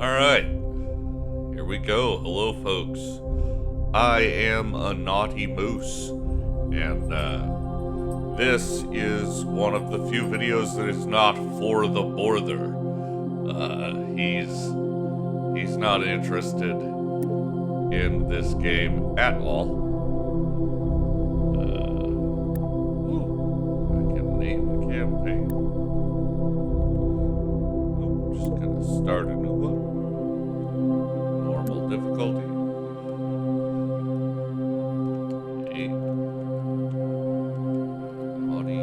Alright, here we go. Hello, folks. I am a naughty moose, and this is one of the few videos that is not for the border. He's not interested in this game at all. I can name the campaign. Oh, just gonna start a new one. Normal difficulty. 8. Naughty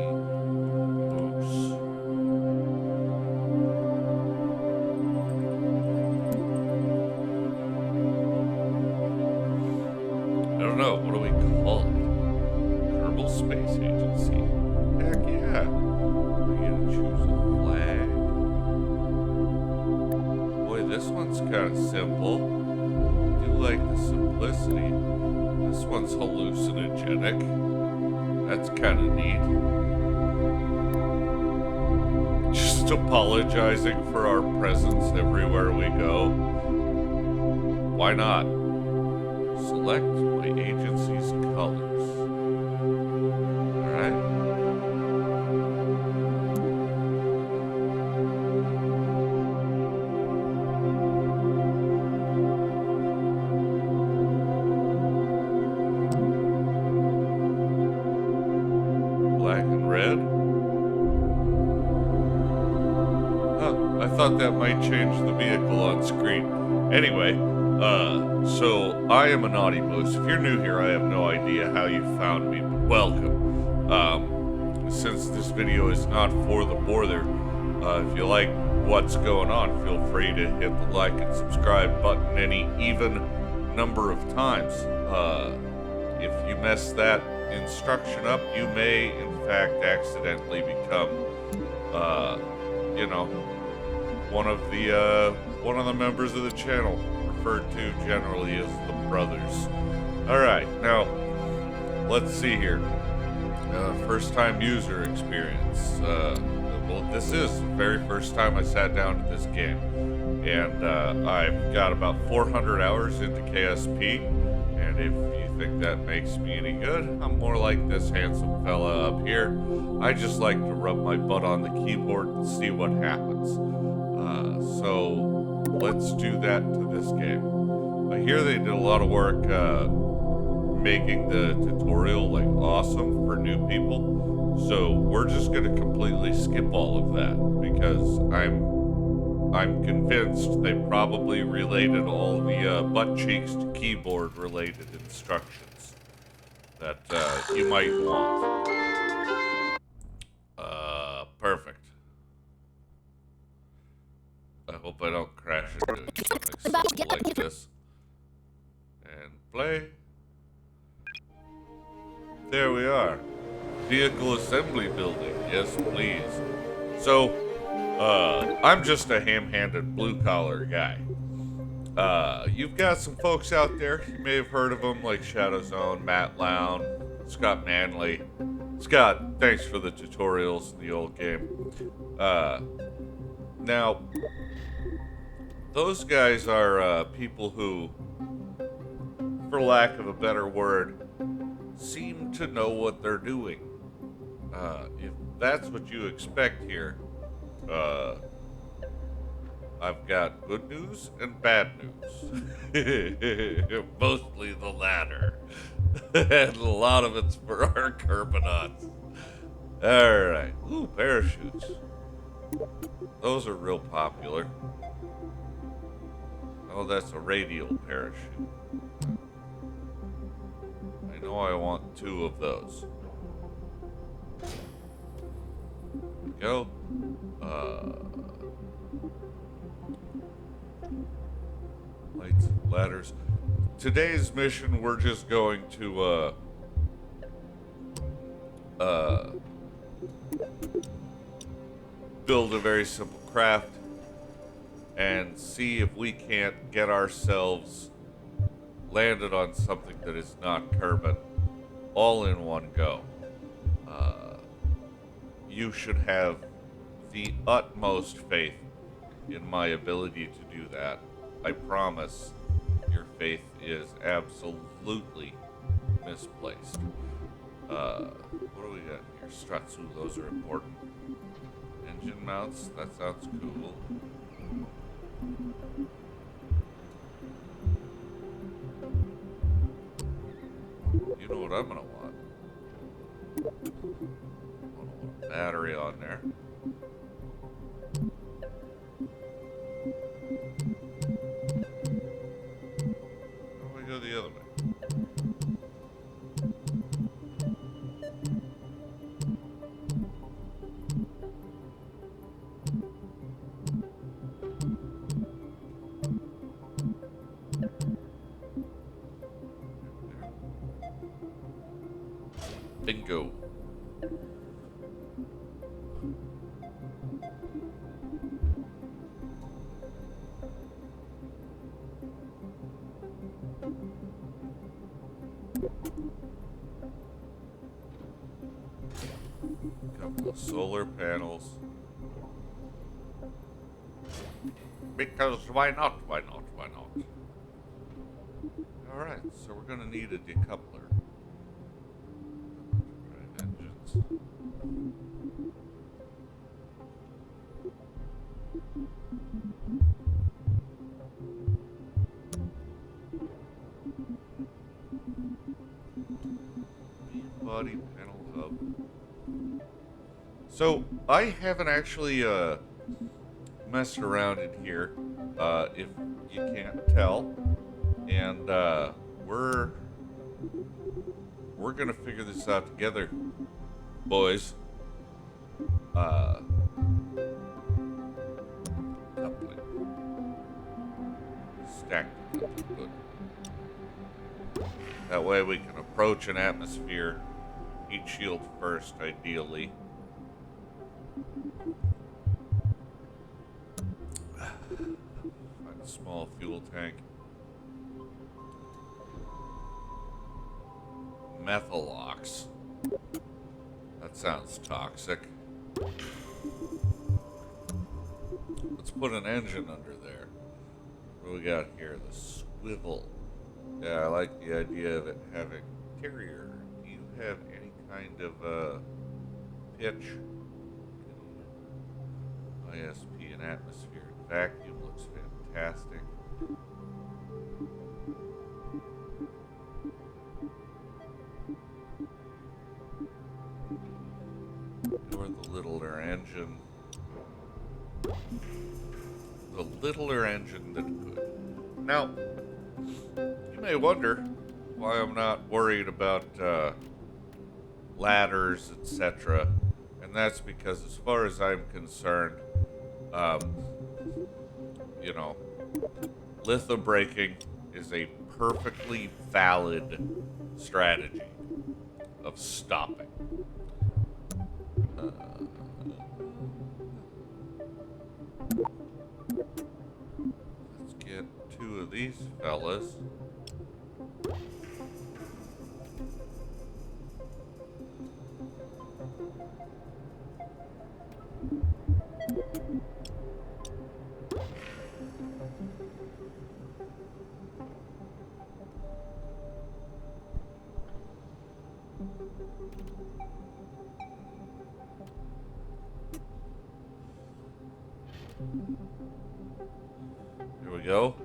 moose. I don't know, what do we call it? Kerbal Space Agency. Heck yeah. We get to choose a flag. Boy, this one's kind of simple. I do like the simplicity. This one's hallucinogenic. That's kind of neat. Just apologizing for our presence everywhere we go. Why not? Select my agency's colors. Alright. Black and red. Huh, I thought that might change the vehicle on screen. Anyway, so I am a naughty moose. If you're new here, I have no idea how you found me, but welcome. Since this video is not for the border, if you like what's going on, feel free to hit the like and subscribe button any even number of times. If you mess that instruction up, you may in fact accidentally become one of the members of the channel, referred to generally as the brothers. Alright, now let's see here. First time user experience. Well, this is the very first time I sat down to this game, and I've got about 400 hours into KSP, and if you think that makes me any good, I'm more like this handsome fella up here. I just like to rub my butt on the keyboard and see what happens. So let's do that to this game. I hear they did a lot of work making the tutorial like awesome for new people, so we're just gonna completely skip all of that because I'm convinced they probably related all the butt cheeks to keyboard related instructions that you might want. Perfect. I hope I don't crash into something like this. And play. There we are. Vehicle assembly building. Yes, please. So, I'm just a ham-handed blue-collar guy. You've got some folks out there, you may have heard of them, like Shadowzone, Matt Lown, Scott Manley. Scott, thanks for the tutorials in the old game. Now, those guys are people who, for lack of a better word, seem to know what they're doing. If that's what you expect here, I've got good news and bad news. Mostly the latter. And a lot of it's for our Kerbonauts. Alright. Ooh, parachutes. Those are real popular. Oh, that's a radial parachute. I know I want 2 of those. There we go. Lights, ladders. Today's mission, we're just going to, build a very simple craft and see if we can't get ourselves landed on something that is not Kerbal all in one go. You should have the utmost faith in my ability to do that. I promise your faith is absolutely misplaced. What do we got here? Struts. Ooh, those are important. Engine mounts. That sounds cool. You know what I'm gonna want? I'm gonna want a battery on there. How do we go the other way? Bingo. Couple of solar panels. Because why not? Why not? Why not? Alright, so we're gonna need a decoupler. Drive engines. Body panel hub. So I haven't actually messed around in here, if you can't tell, and we're gonna figure this out together, boys. Coupling. Stacked coupling. Good. That way we can approach an atmosphere, heat shield first, ideally. Find a small fuel tank. Methalox. That sounds toxic. Let's put an engine under there. What do we got here? The swivel. Yeah, I like the idea of it having interior. Do you have any kind of pitch? ISP and atmospheric vacuum looks fantastic. Or the littler engine. The littler engine that could. Now, you may wonder why I'm not worried about ladders, etc. And that's because, as far as I'm concerned, you know, litho braking is a perfectly valid strategy of stopping. Let's get two of these fellas. Here we go.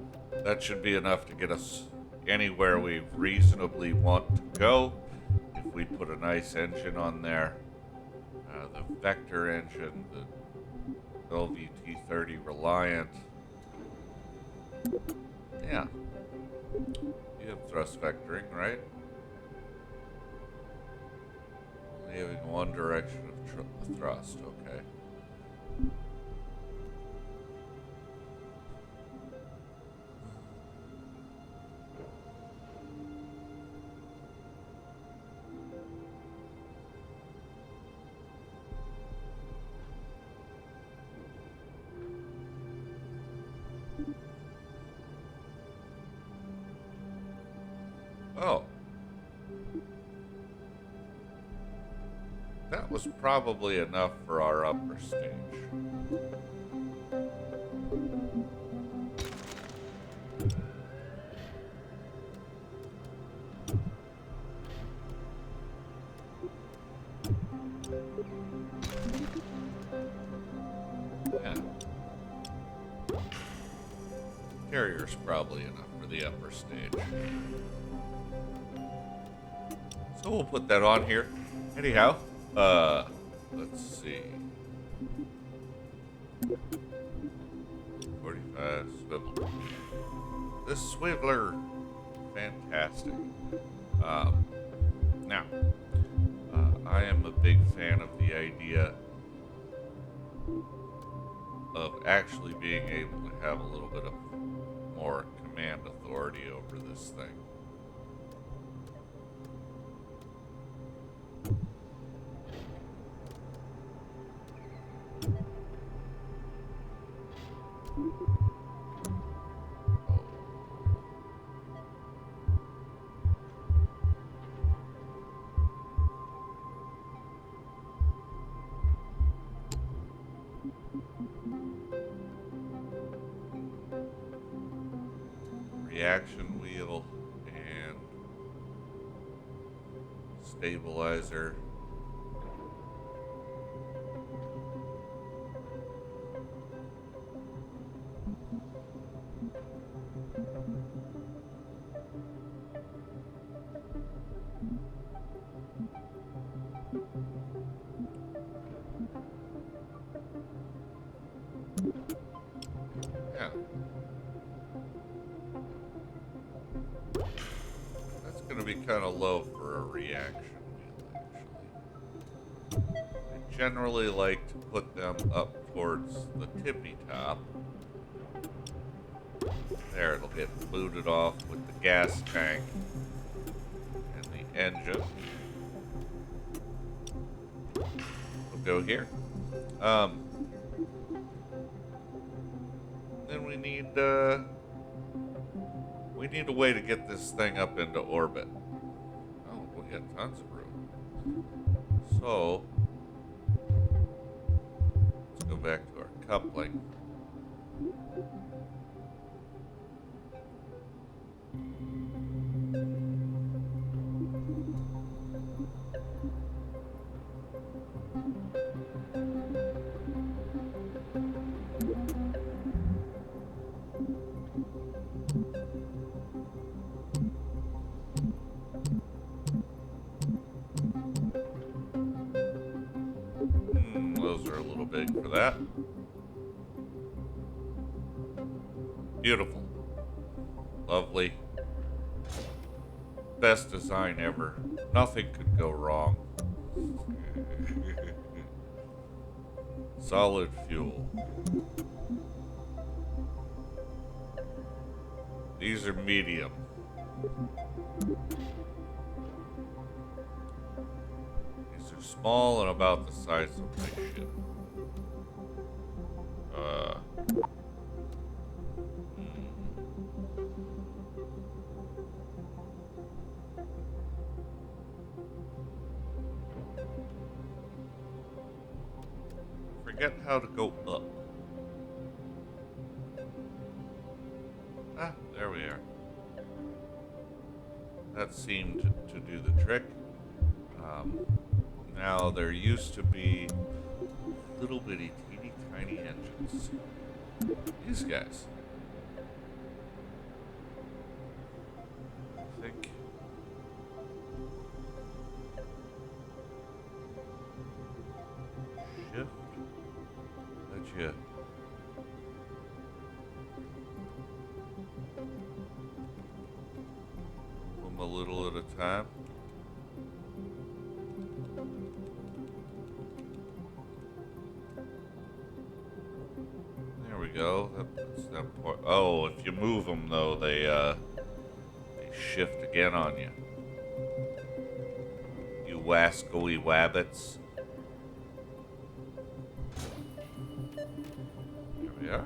That should be enough to get us anywhere we reasonably want to go. If we put a nice engine on there, the Vector engine, the LVT-30 Reliant. Yeah. You have thrust vectoring, right? Only having one direction of thrust, okay. Oh. That was probably enough for our upper stage. carrier's probably enough for the upper stage. So we'll put that on here. Anyhow, let's see. 45 swivel. This swiveler, fantastic. Now, I am a big fan of the idea of actually being able to have a little bit of more command authority over this thing. Reaction wheel and stabilizer. Yeah. That's going to be kind of low for a reaction wheel, actually. I generally like to put them up towards the tippy top. There, it'll get booted off with the gas tank and the engine. We'll go here. Then we need a way to get this thing up into orbit. Oh, we got tons of room. So let's go back to our coupling. Those are a little big for that. Beautiful. Lovely. Best design ever. Nothing could go wrong. Solid fuel. These are medium. These are small and about the size of my ship. Forget how to go up. Ah, there we are. That seemed to do the trick. Now, there used to be little bitty, teeny tiny engines. These guys. I think. Shift. Let you. Them a little at a time. There we go. That's that point. Oh, if you move them though, they shift again on you. You wascally wabbits. There we are.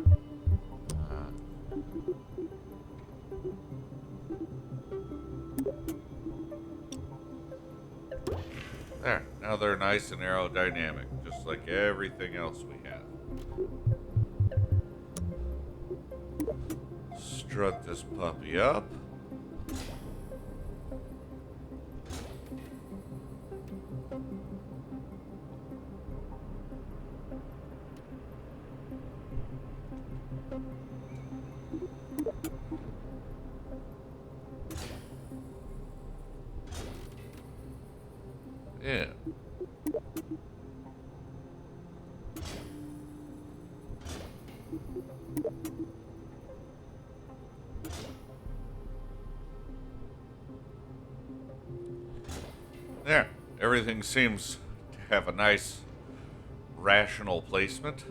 There. Now they're nice and aerodynamic, just like everything else we have. Strut this puppy up. everything seems to have a nice, rational placement.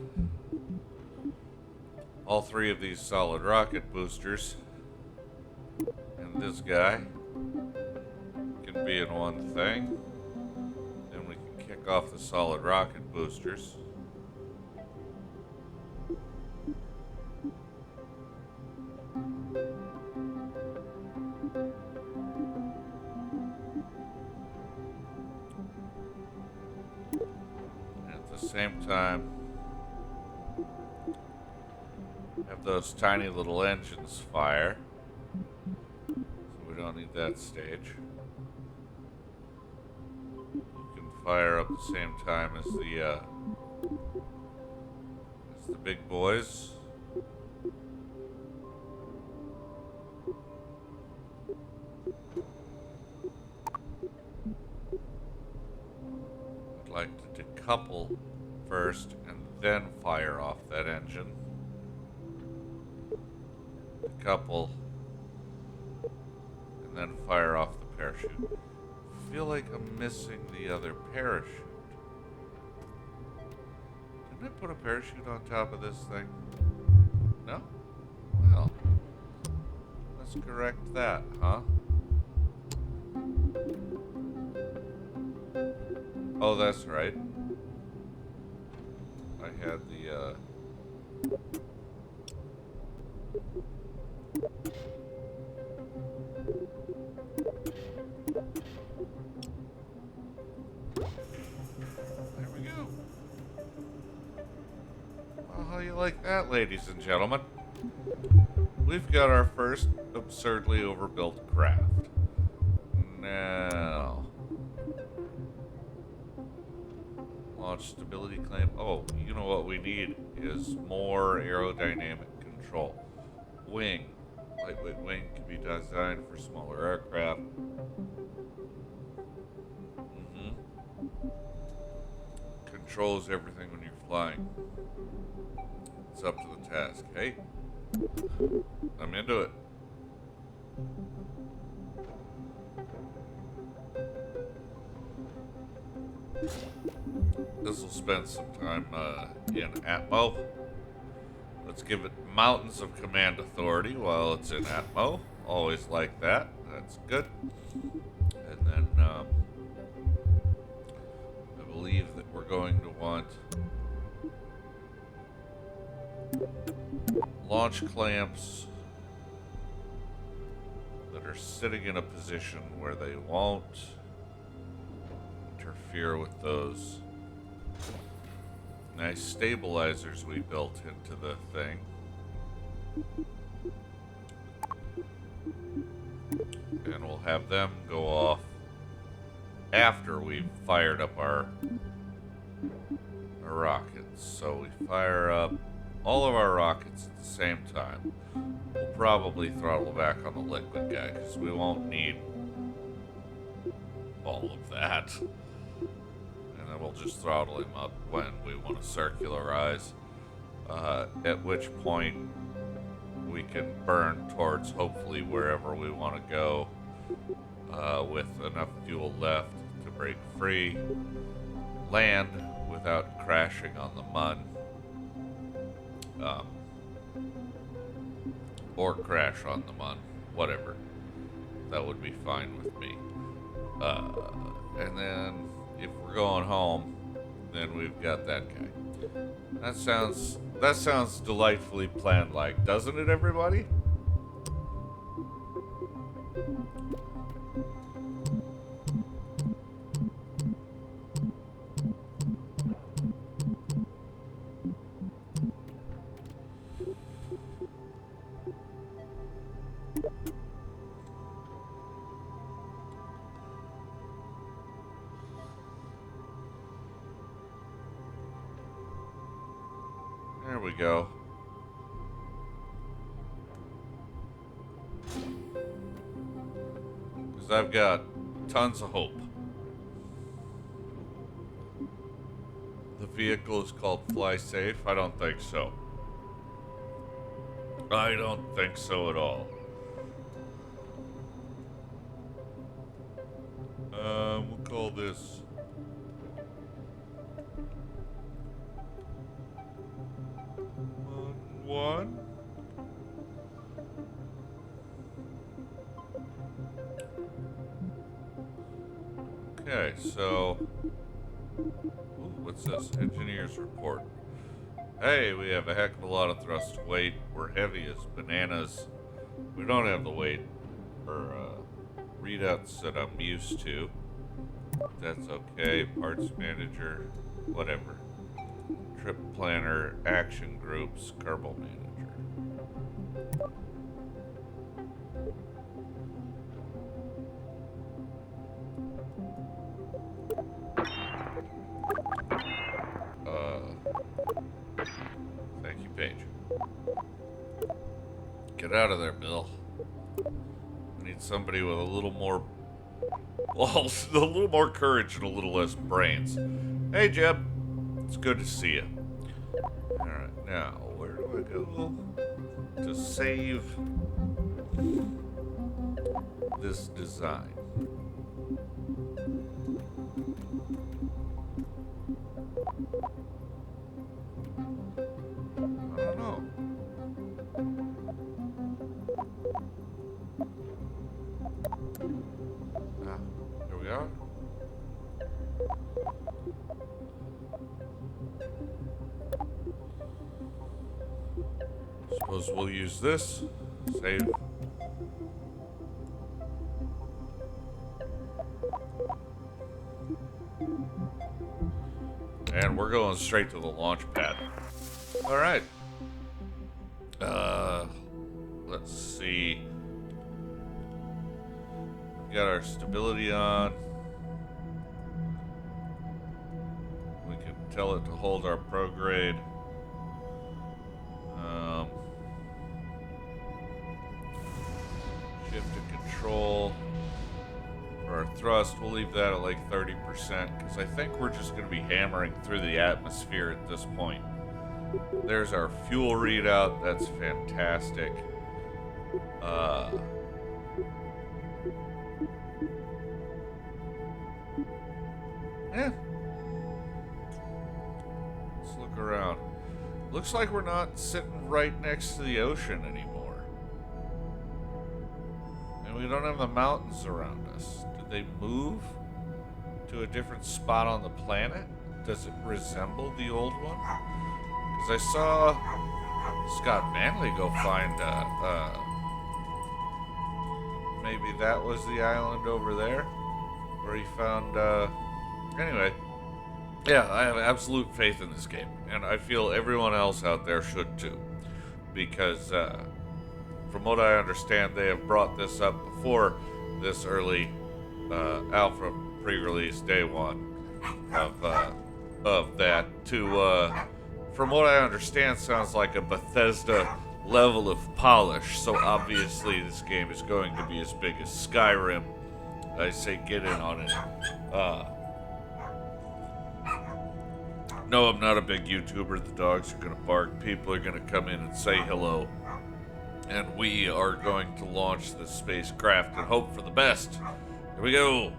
All three of these solid rocket boosters and this guy can be in one thing. Then we can kick off the solid rocket boosters. Same time, have those tiny little engines fire, so we don't need that stage. You can fire up the same time as the big boys. I'd like to decouple first and then fire off that engine. Decouple and then fire off the parachute. I feel like I'm missing the other parachute. Didn't I put a parachute on top of this thing? No? Well, let's correct that, huh? Oh, that's right. I had the, there we go. Well, how you like that, ladies and gentlemen? We've got our first absurdly overbuilt craft. Now... launch stability claim. Oh, you know what we need is more aerodynamic control. Wing. Lightweight wing can be designed for smaller aircraft. Controls everything when you're flying. It's up to the task. Hey, I'm into it. This will spend some time in Atmo. Let's give it mountains of command authority while it's in Atmo. Always like that. That's good. And then I believe that we're going to want launch clamps that are sitting in a position where they won't interfere with those nice stabilizers we built into the thing. And we'll have them go off after we've fired up our rockets. So we fire up all of our rockets at the same time. We'll probably throttle back on the liquid guy because we won't need all of that. And then we'll just throttle him up when we want to circularize. At which point we can burn towards hopefully wherever we want to go with enough fuel left to break free, land without crashing on the mud, or crash on the mud, whatever. That would be fine with me. And then if we're going home, then we've got that guy. That sounds delightfully planned-like, doesn't it, everybody? There we go. Because I've got tons of hope. The vehicle is called Fly Safe? I don't think so. I don't think so at all. We'll call this one. Okay, so... Ooh, what's this? Engineer's report. Hey, we have a heck of a lot of thrust weight. We're heavy as bananas. We don't have the weight or readouts that I'm used to. That's okay. Parts manager, whatever. Trip planner, action groups, Kerbal manager. Thank you, Paige. Get out of there, Bill. I need somebody with a little more, well, a little more courage and a little less brains. Hey, Jeb. It's good to see you. Alright, now, where do I go to save this design? I don't know. Ah, here we are. Suppose we'll use this. Save. And we're going straight to the launch pad. Alright. Let's see. We got our stability on. We can tell it to hold our prograde. Shift to control. For our thrust, we'll leave that at like 30%, because I think we're just going to be hammering through the atmosphere at this point. There's our fuel readout. That's fantastic. Yeah. Let's look around. Looks like we're not sitting right next to the ocean anymore. And we don't have the mountains around us. Did they move to a different spot on the planet? Does it resemble the old one? Because I saw Scott Manley go find, maybe that was the island over there, where he found, anyway. Yeah, I have absolute faith in this game, and I feel everyone else out there should too. Because, from what I understand, they have brought this up before this early, alpha pre-release day one of that to, from what I understand, sounds like a Bethesda level of polish. So obviously this game is going to be as big as Skyrim. I say get in on it. No, I'm not a big YouTuber. The dogs are going to bark. People are going to come in and say hello. And we are going to launch this spacecraft and hope for the best. Here we go.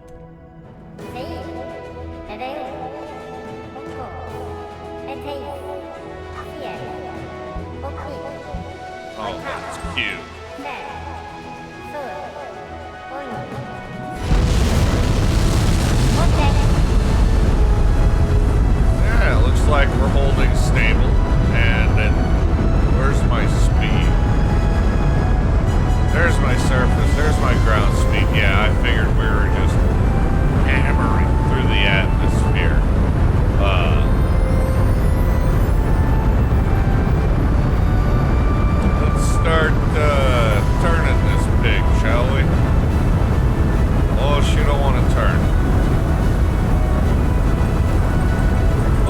Oh, that's cute. Yeah, it looks like we're holding stable. And then, where's my speed? There's my surface, there's my ground speed. Yeah, I figured we were just hammering through the atmosphere. Let's start turning this pig, shall we? Oh, she don't want to turn.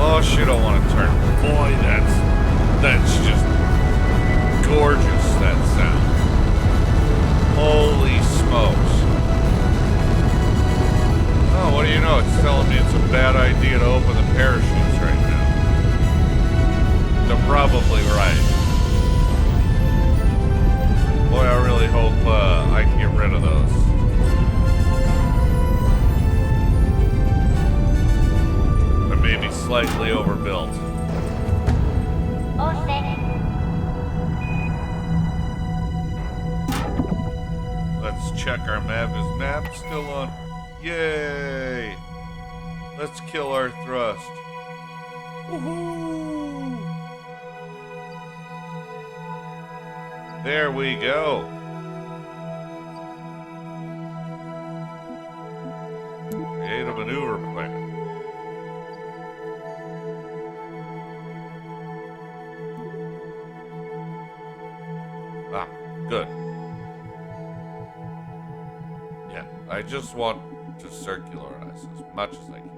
Oh, she don't want to turn. Boy, that's just gorgeous, that sound. Holy smokes. Oh, what do you know? It's telling me it's a bad idea to open the parachutes right now. They're probably right. Boy, I really hope I can get rid of those. They're maybe slightly overbuilt. Let's check our map. Is map still on? Yay! Let's kill our thrust. Woohoo! There we go. Create a maneuver plan. Ah, good. Yeah, I just want to circularize as much as I can.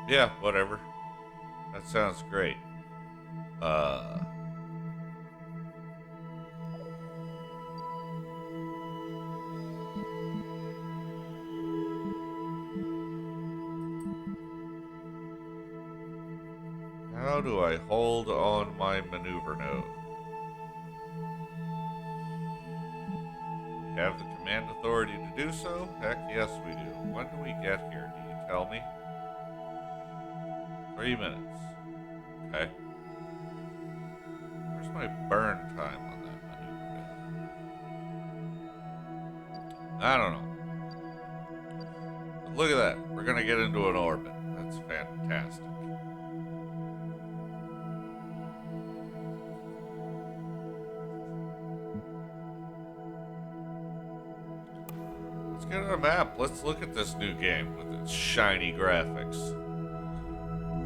Yeah, whatever. That sounds great. How do I hold on my maneuver node? We have the command authority to do so? Heck yes we do. When do we get here? Do you tell me? 3 minutes. Okay. Where's my burn time on that maneuver node? I don't know. But look at that. We're gonna get into an orbit. That's fantastic. Let's get on a map. Let's look at this new game with its shiny graphics.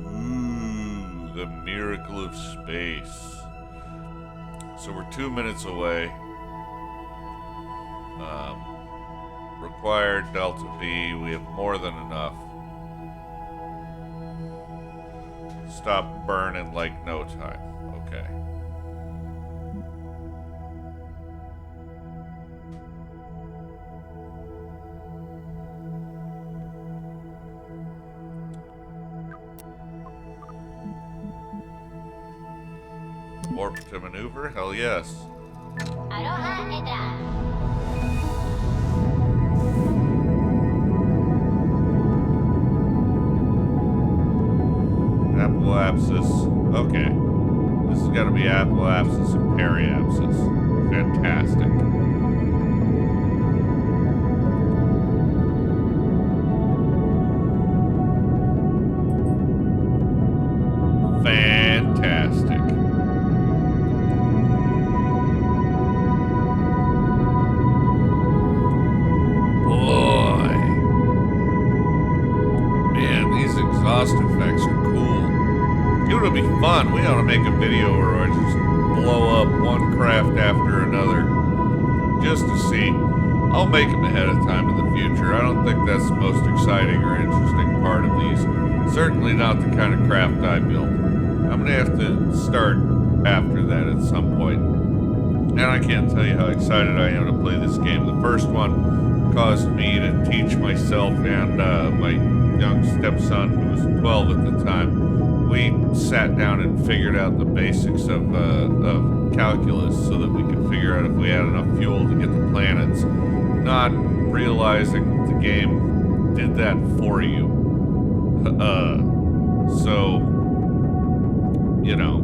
Ooh, the miracle of space. So we're 2 minutes away. Required Delta V. We have more than enough. Stop burning like no time. Okay. Orbit to maneuver? Hell yes. Apoapsis. Okay. This has got to be apoapsis and periapsis. Fantastic. Fantastic. Boy. Man, these exhaust effects are cool. It would be fun. We ought to make a video where I just blow up one craft after another just to see. I'll make them ahead of time in the future. I don't think that's the most exciting or interesting part of these. Certainly not the kind of craft I build. I'm going to have to start after that at some point. And I can't tell you how excited I am to play this game. The first one caused me to teach myself and my young stepson, who was 12 at the time, we sat down and figured out the basics of calculus so that we could figure out if we had enough fuel to get the planets, not realizing that the game did that for you. So, you know.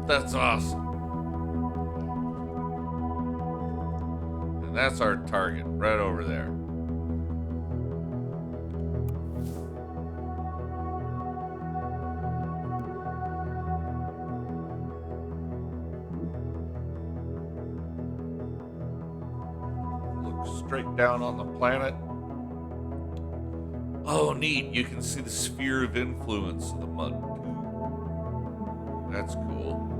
That's awesome. And that's our target, right over there. Look straight down on the planet. Oh, neat. You can see the sphere of influence of the mud, too. That's cool.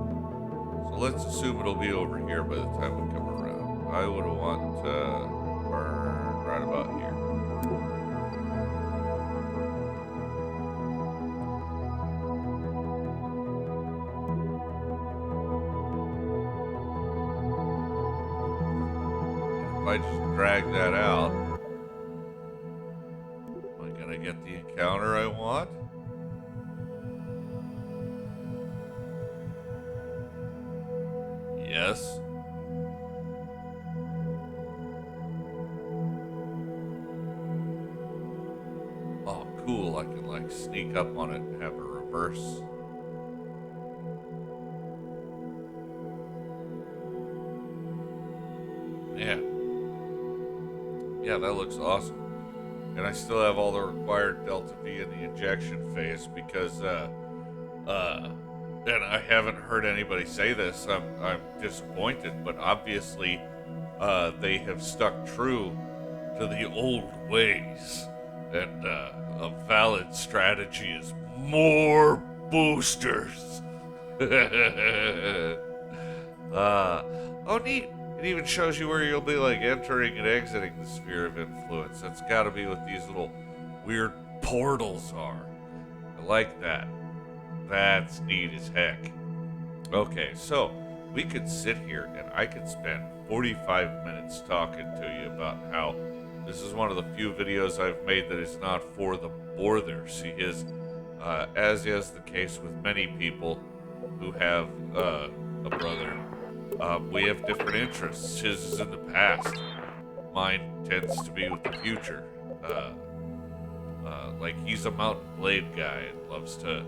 So let's assume it'll be over here by the time we come around. I would want to burn right about here. If I just drag that out, get the encounter I want? Yes. Oh, cool. I can, like, sneak up on it and have a reverse. Yeah. Yeah, that looks awesome. And I still have all the required Delta V in the injection phase because, and I haven't heard anybody say this. I'm disappointed, but obviously, they have stuck true to the old ways. And, a valid strategy is more boosters. Oh, neat. It even shows you where you'll be, like, entering and exiting the sphere of influence. That's gotta be what these little weird portals are. I like that. That's neat as heck. Okay, so we could sit here and I could spend 45 minutes talking to you about how this is one of the few videos I've made that is not for the borthers. He is, as is the case with many people who have a brother. We have different interests. His is in the past. Mine tends to be with the future. Like he's a Mountain Blade guy and loves to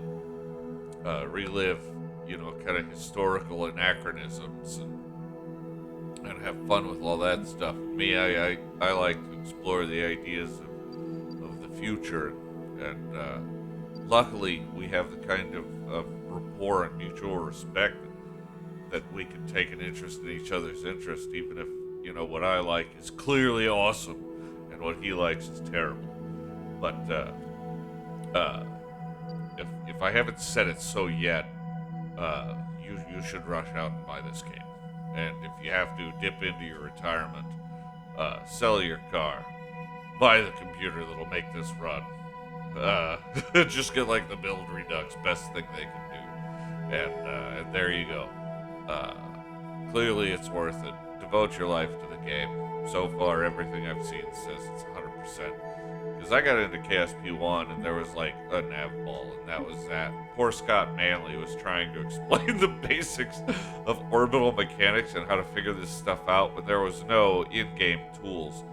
relive, kind of historical anachronisms and have fun with all that stuff. Me, I like to explore the ideas of the future, and luckily we have the kind of rapport and mutual respect that we can take an interest in each other's interest, even if, what I like is clearly awesome and what he likes is terrible. But if I haven't said it so yet, you should rush out and buy this game. And if you have to dip into your retirement, sell your car, buy the computer that'll make this run. Just get like the build redux, best thing they can do. And there you go. Clearly it's worth it. Devote your life to the game. So far, everything I've seen says it's 100%. Because I got into KSP1 and there was like a nav ball, and that was that. Poor Scott Manley was trying to explain the basics of orbital mechanics and how to figure this stuff out, but there was no in-game tools.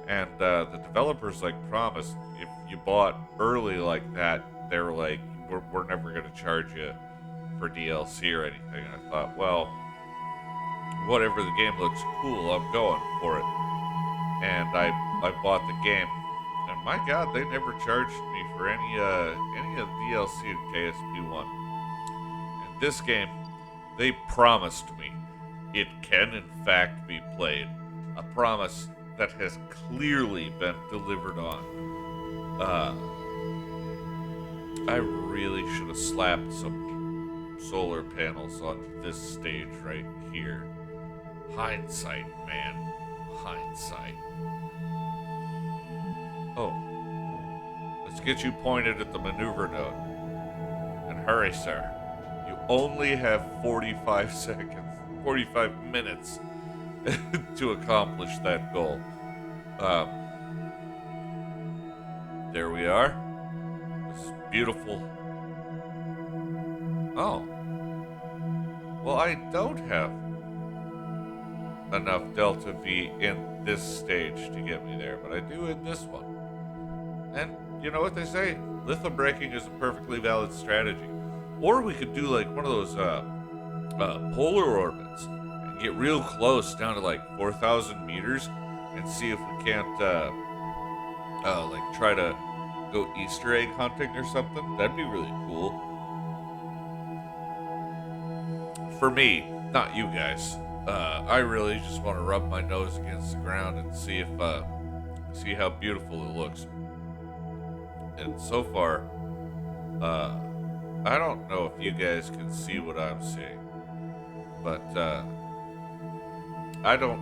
And the developers promised if you bought early like that, they were like, we're never going to charge you for DLC or anything. And I thought, well, whatever, the game looks cool, I'm going for it. And I bought the game. And my God, they never charged me for any of the DLC in KSP1. And this game, they promised me it can in fact be played. A promise that has clearly been delivered on. I really should have slapped some solar panels on this stage right here. Hindsight, man. Hindsight. Oh. Let's get you pointed at the maneuver node. And hurry, sir. You only have 45 seconds. 45 minutes to accomplish that goal. There we are. This is beautiful. Oh. Well, I don't have enough Delta V in this stage to get me there, but I do in this one. And you know what they say? Lithium braking is a perfectly valid strategy. Or we could do like one of those polar orbits and get real close down to like 4,000 meters and see if we can't try to go Easter egg hunting or something. That'd be really cool. For me, not you guys. I really just want to rub my nose against the ground and see how beautiful it looks. And so far, I don't know if you guys can see what I'm seeing, but I don't,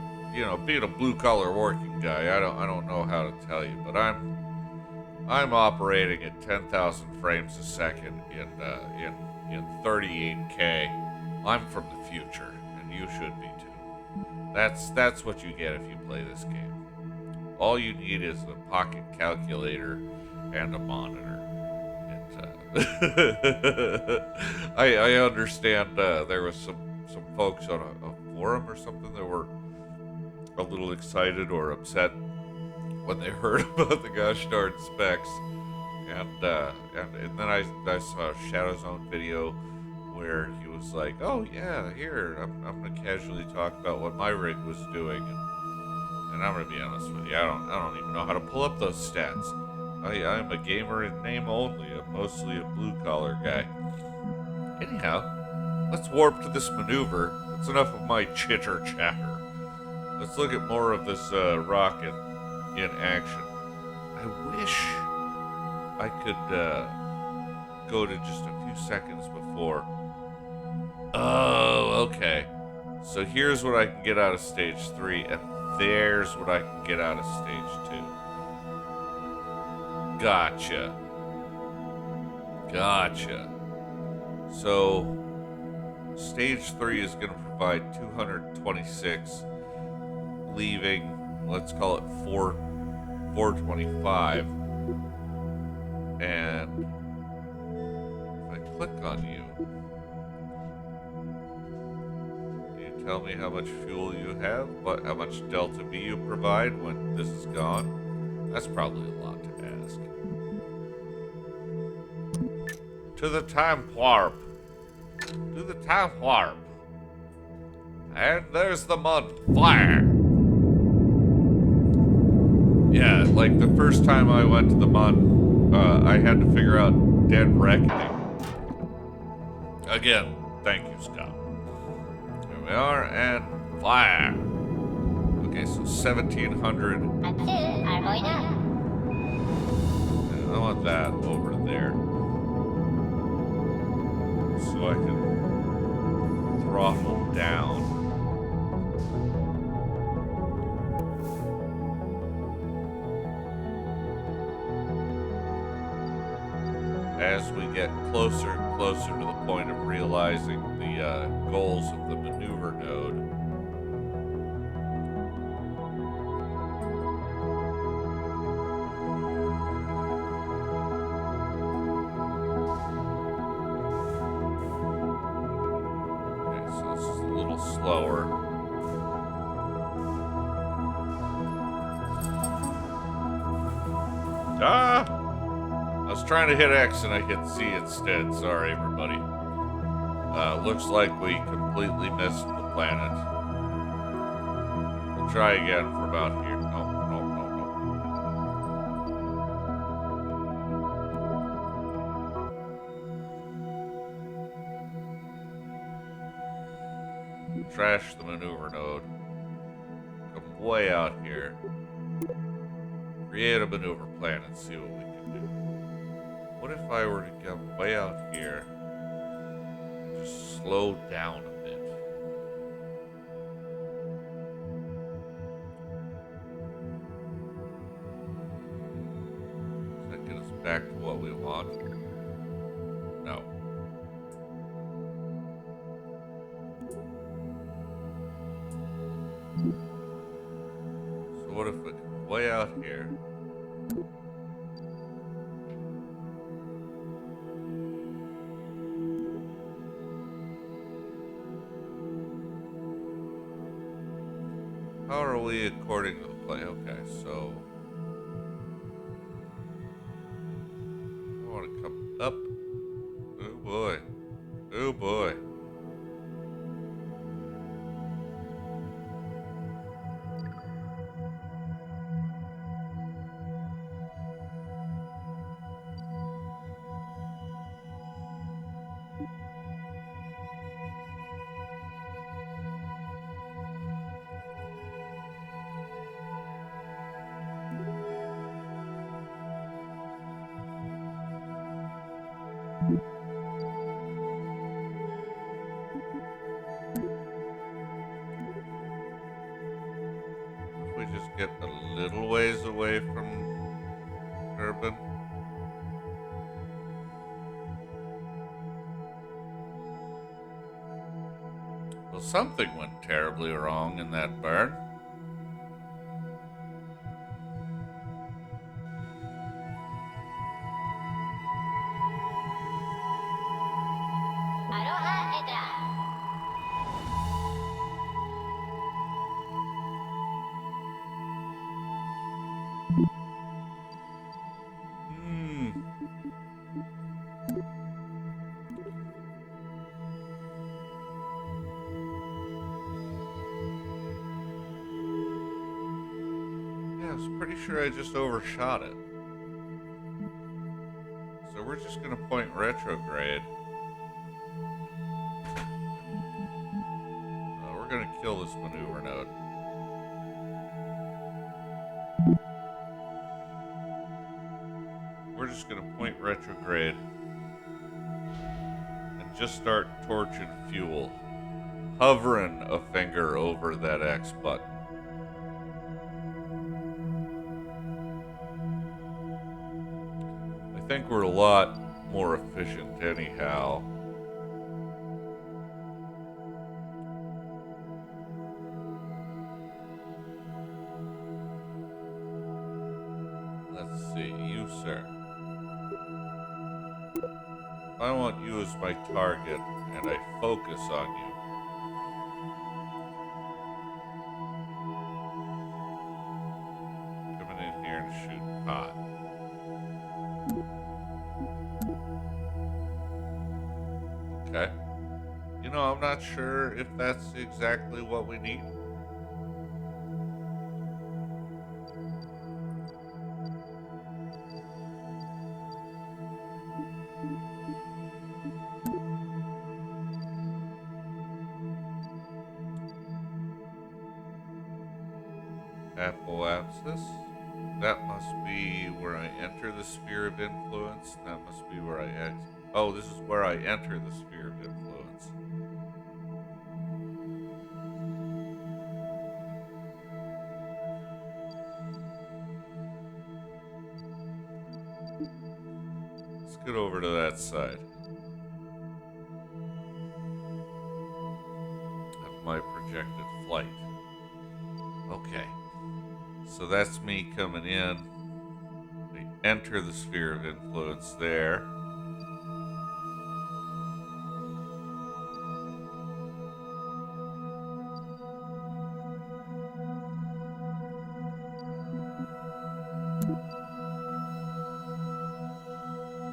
being a blue collar working guy, I don't know how to tell you, but I'm operating at 10,000 frames a second in 38K. I'm from the future, and you should be too. That's what you get if you play this game. All you need is a pocket calculator and a monitor. I understand there was some folks on a forum or something that were a little excited or upset when they heard about the gosh darn specs, and then I saw a Shadow Zone video where he was like, "Oh yeah, here I'm gonna casually talk about what my rig was doing," and I'm gonna be honest with you, I don't even know how to pull up those stats. I'm a gamer in name only. I'm mostly a blue collar guy. Anyhow, let's warp to this maneuver. That's enough of my chitter chatter. Let's look at more of this rocket in action. I wish I could go to just a few seconds before. Oh, okay. So here's what I can get out of stage 3, and there's what I can get out of stage 2. Gotcha. So, stage 3 is going to provide 226, leaving, let's call it 425. And if I click on you, can you tell me how much fuel you have? How much Delta V you provide when this is gone? That's probably a lot to ask. To the time warp. To the time warp. And there's the mud. Fire! Yeah, like the first time I went to the mud, I had to figure out Dead Reckoning. Again, thank you, Scott. Here we are, and fire! Okay, so 1700. I want that over there. So I can throttle down. As we get closer and closer to the point of realizing the goals of the maneuver node. Slower. I was trying to hit X and I hit C instead. Sorry, everybody. Looks like we completely missed the planet. We'll try again from about here. No. Trash the maneuver node. Come way out here. Create a maneuver plan and see what we can do. What if I were to come way out here and just slow down a bit? Does that get us back to what we want? No. So what if we come way out here? How are we according to the plan? Okay, so I want to come up. Oh boy. Oh boy. We just get a little ways away from Kerbal. Well, something went terribly wrong in that burn. I was pretty sure I just overshot it. So we're just gonna point retrograde. We're gonna kill this maneuver node. We're just gonna point retrograde and just start torching fuel, hovering a finger over that X button. I think we're a lot more efficient anyhow. Let's see, you, sir. If I want you as my target and I focus on you, coming in here and shooting hot. Okay. You know, I'm not sure if that's exactly what we need. Apoapsis. That must be where I enter the sphere of influence. That must be where I exit. Oh, this is where I enter the sphere of influence. Let's get over to that side of my projected flight. Okay. So that's me coming in. We enter the sphere of influence there.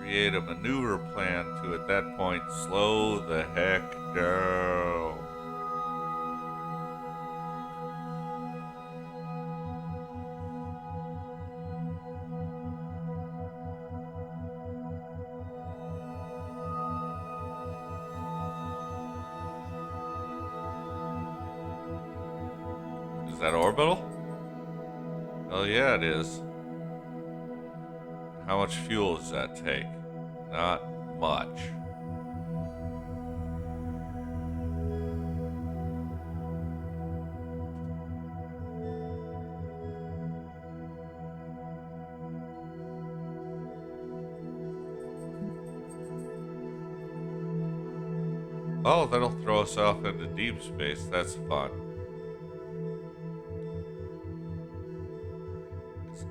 Create a maneuver plan to, at that point, slow the heck down. Is that orbital? Oh yeah, it is. How much fuel does that take? Not much. Oh, that'll throw us off into deep space. That's fun.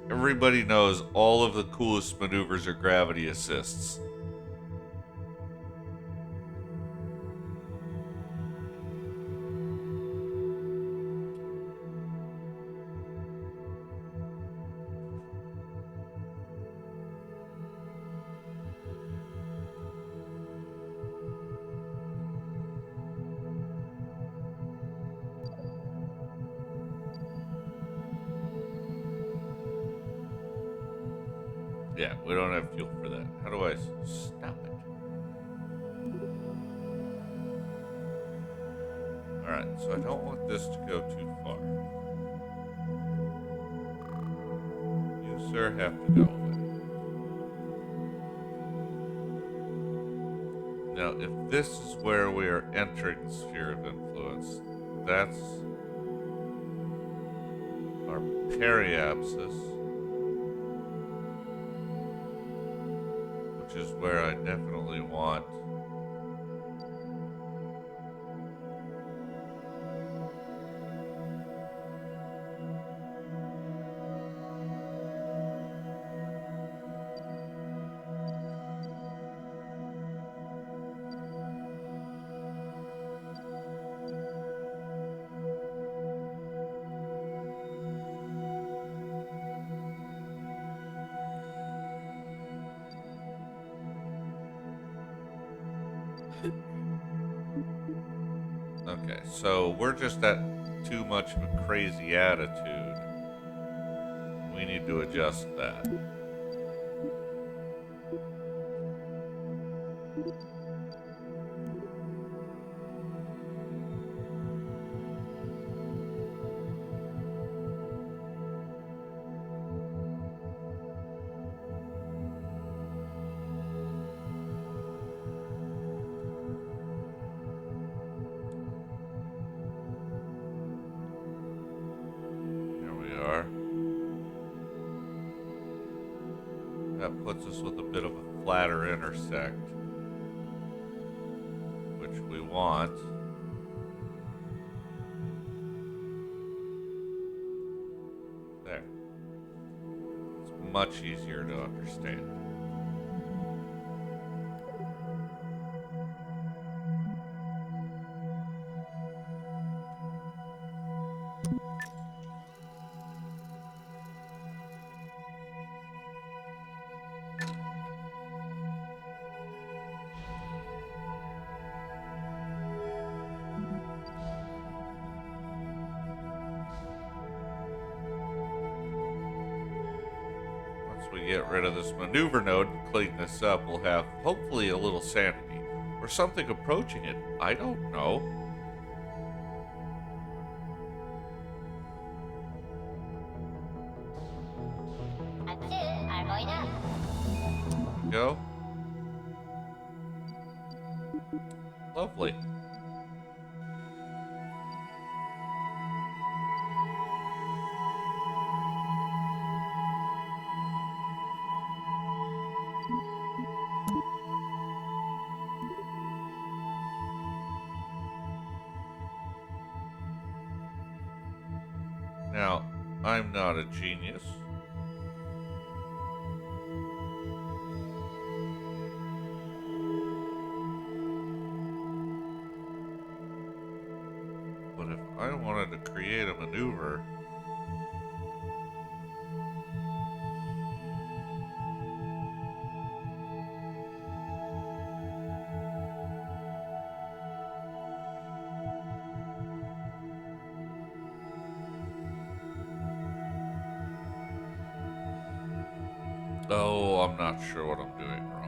Everybody knows all of the coolest maneuvers are gravity assists. Yeah, we don't have fuel for that. How do I stop it? Alright, so I don't want this to go too far. You, sir, have to go away. Now, if this is where we are entering the sphere of influence, that's our periapsis, which is where I definitely want Okay, so we're just at too much of a crazy attitude. we need to adjust that. That puts us with a bit of a flatter intersect, which we want. There. It's much easier to understand. We get rid of this maneuver node and clean this up, we'll have hopefully a little sanity or something approaching it. I don't know. There we go. Lovely. Now, I'm not a genius. But if I wanted to create a maneuver, oh, I'm not sure what I'm doing wrong.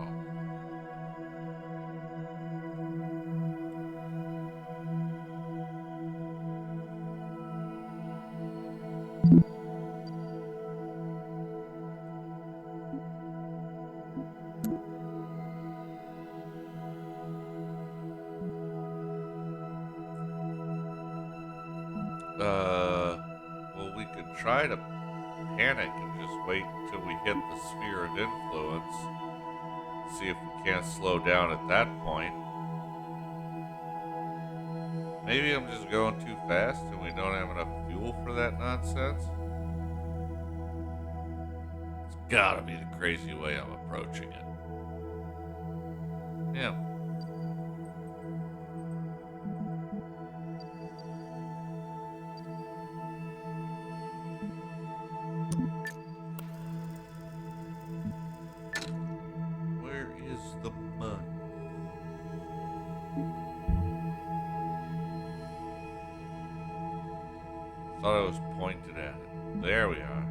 Well, we could try to panic and just wait until we hit the sphere of influence. See if we can't slow down at that point. Maybe I'm just going too fast and we don't have enough fuel for that nonsense. It's gotta be the crazy way I'm approaching it. Yeah. Thought I was pointed at it. There we are.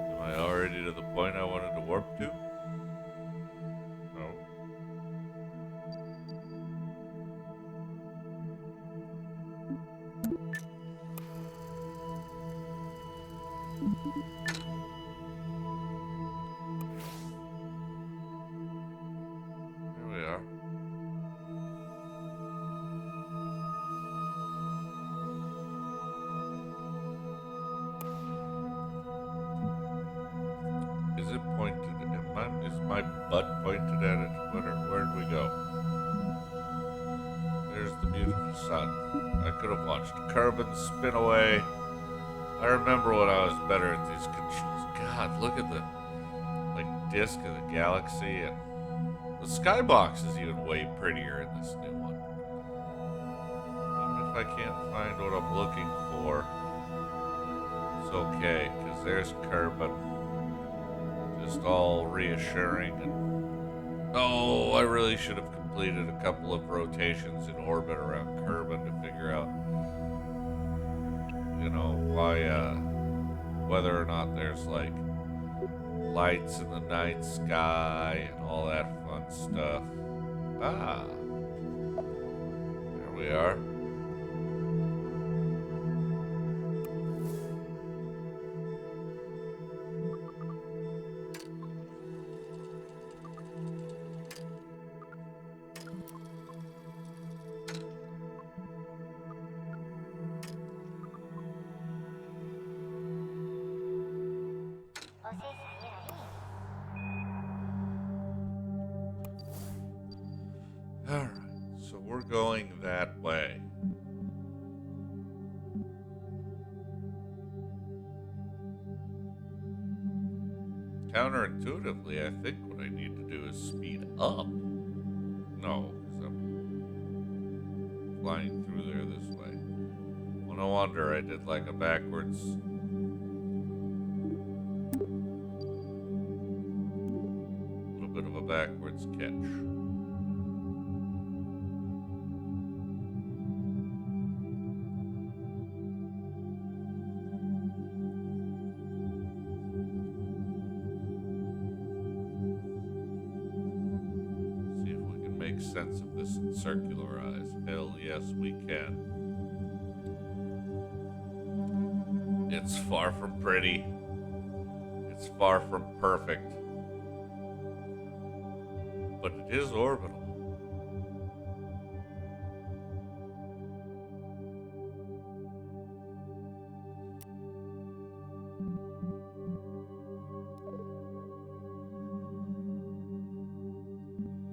Am I already to the point I wanted to warp to? No. There we are. Is it pointed? Is my butt pointed at it? Where'd we go? There's the beautiful sun. I could have watched Kerbal spin away. I remember when I was better at these controls. God, look at the disk of the galaxy, and the skybox is even way prettier in this new one. Even if I can't find what I'm looking for, it's okay, because there's Kerbal. Just all reassuring. And oh, I really should have completed a couple of rotations in orbit around Kerbal to figure out know, why, whether or not there's like lights in the night sky and all that fun stuff. Ah, there we are. Alright, so we're going that way. Counterintuitively, I think what I need to do is speed up. No, because I'm flying through there this way. Well, no wonder I did like a backwards. A little bit of a backwards catch. Sense of this and circularize. Hell yes, we can. It's far from pretty. It's far from perfect. But it is orbital.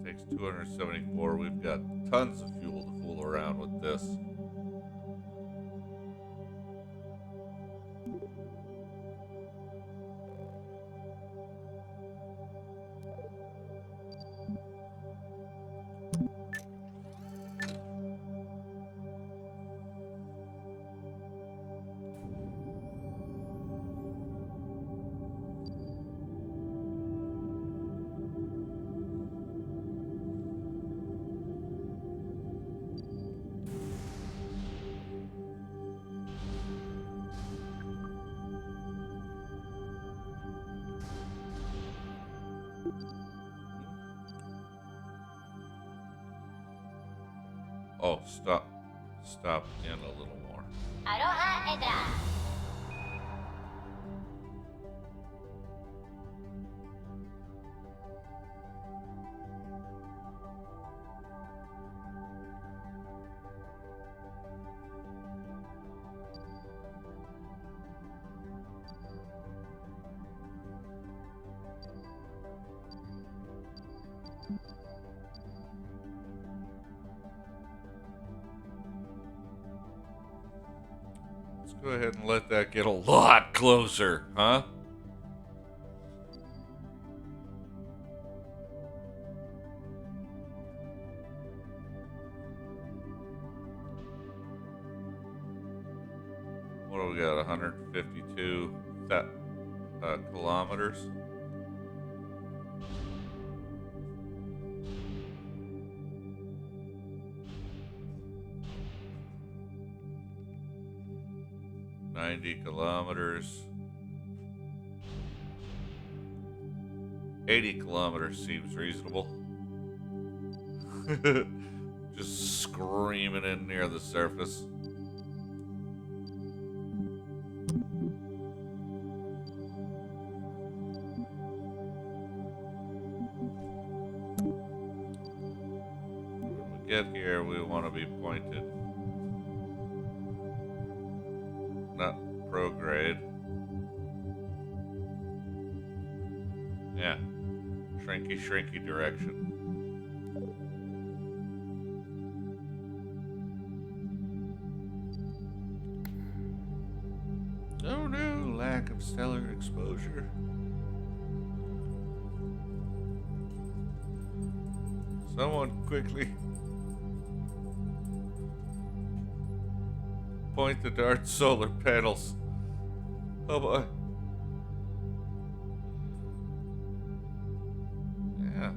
Takes 274. We've got tons of fuel to fool around with this. Oh, stop in a little more. Aloha Edra. Let's go ahead and let that get a lot closer, huh? What do we got? 152 kilometers. Kilometers. 80 kilometers seems reasonable. Just screaming in near the surface. When we get here, we want to be pointed. Not prograde. Yeah. Shrinky direction. Oh no, lack of stellar exposure. Someone quickly point the dark solar panels. Oh boy. Yeah.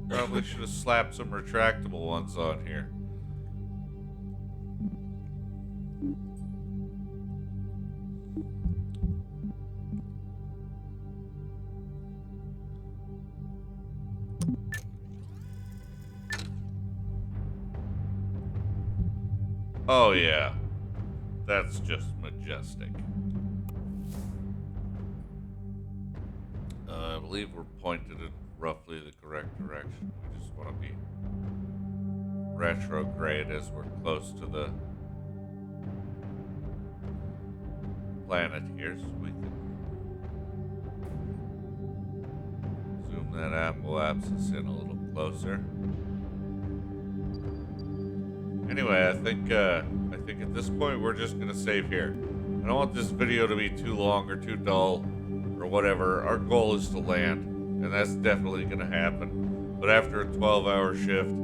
Probably should have slapped some retractable ones on here. Oh, yeah. That's just majestic. I believe we're pointed in roughly the correct direction. We just want to be retrograde as we're close to the planet here, so we can zoom that Apple Axis in a little closer. Anyway, I think at this point we're just gonna save here. I don't want this video to be too long or too dull or whatever. Our goal is to land, and that's definitely gonna happen. But after a 12-hour shift,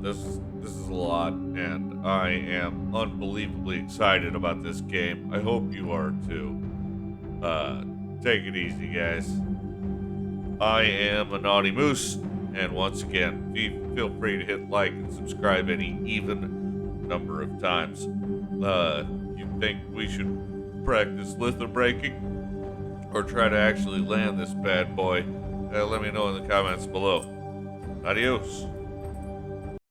this is a lot, and I am unbelievably excited about this game. I hope you are too. Take it easy, guys. I am a Naughty Moose, and once again, feel free to hit like and subscribe any even number of times. You think we should practice litho breaking or try to actually land this bad boy? Let me know in the comments below. Adios.